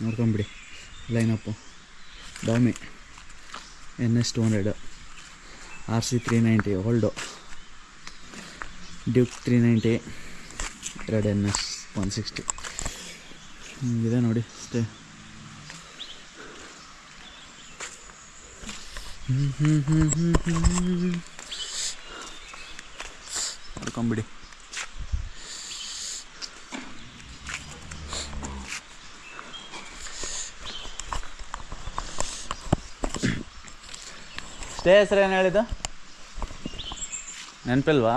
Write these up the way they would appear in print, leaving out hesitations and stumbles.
ನೋಡ್ಕೊಂಬಿಡಿ lineup. ಡಾಮಿ NS 200, RC 390 old, Duke 390, 2 NS 160 ಇದೆ ನೋಡಿ ಅಷ್ಟೇ. ನೋಡ್ಕೊಂಬಿಡಿ. ಸ್ಟೇ ಹೆಸರು ಏನು ಹೇಳಿದ್ದು ನೆನಪಿಲ್ವಾ?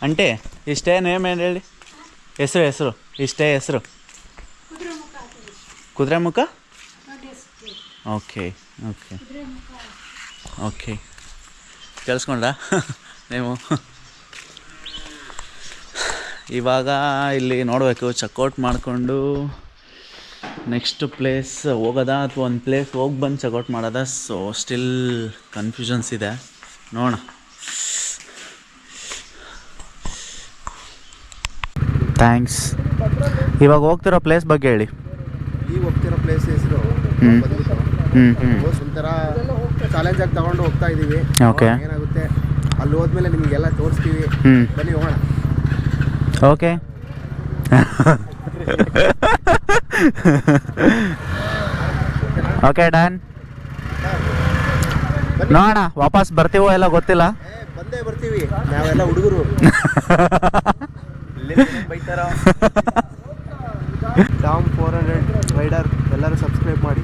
ಅಂಟೆ ಇಷ್ಟೇ ನೇಮ್ ಏನು ಹೇಳಿ, ಹೆಸರು ಇಷ್ಟೇ ಹೆಸರು ಕುದುರೆಮುಖ. ಓಕೆ ಓಕೆ ಓಕೆ ಕೇಳಿಸ್ಕೊಂಡ ನೀವು. ಇವಾಗ ಇಲ್ಲಿ ನೋಡಬೇಕು, ಚೆಕ್ಔಟ್ ಮಾಡಿಕೊಂಡು ನೆಕ್ಸ್ಟ್ ಪ್ಲೇಸ್ ಹೋಗೋದಾ ಅಥವಾ ಒಂದು ಪ್ಲೇಸ್ ಹೋಗಿ ಬಂದು ಚೆಕ್ಔಟ್ ಮಾಡೋದಾ? ಸೊ ಸ್ಟಿಲ್ ಕನ್ಫ್ಯೂಷನ್ಸ್ ಇದೆ, ನೋಡೋಣ. ಥ್ಯಾಂಕ್ಸ್. ಇವಾಗ ಹೋಗ್ತಿರೋ ಪ್ಲೇಸ್ ಬಗ್ಗೆ ಹೇಳಿ. ಈಗ ಹೋಗ್ತಿರೋ ಪ್ಲೇಸ್ ಹೆಸರು ಒಂಥರ ಚಾಲೆಂಜ್ ಆಗಿ ತಗೊಂಡು ಹೋಗ್ತಾ ಇದ್ದೀವಿ. ಓಕೆ, ಏನಾಗುತ್ತೆ ಅಲ್ಲಿ ಹೋದ್ಮೇಲೆ ನಿಮಗೆಲ್ಲ ತೋರಿಸ್ತೀವಿ, ಬನ್ನಿ ಹೋಗೋಣ. ಓಕೆ. Okay done. ನೋಡೋಣ ವಾಪಸ್ ಬರ್ತೀವೋ ಎಲ್ಲ ಗೊತ್ತಿಲ್ಲ. ಬಂದೇ ಬರ್ತೀವಿ ನಾವೆಲ್ಲ ಹುಡುಗರು. ಟಾಮ್ 400 ರೈಡರ್ ಎಲ್ಲರೂ ಸಬ್ಸ್ಕ್ರೈಬ್ ಮಾಡಿ.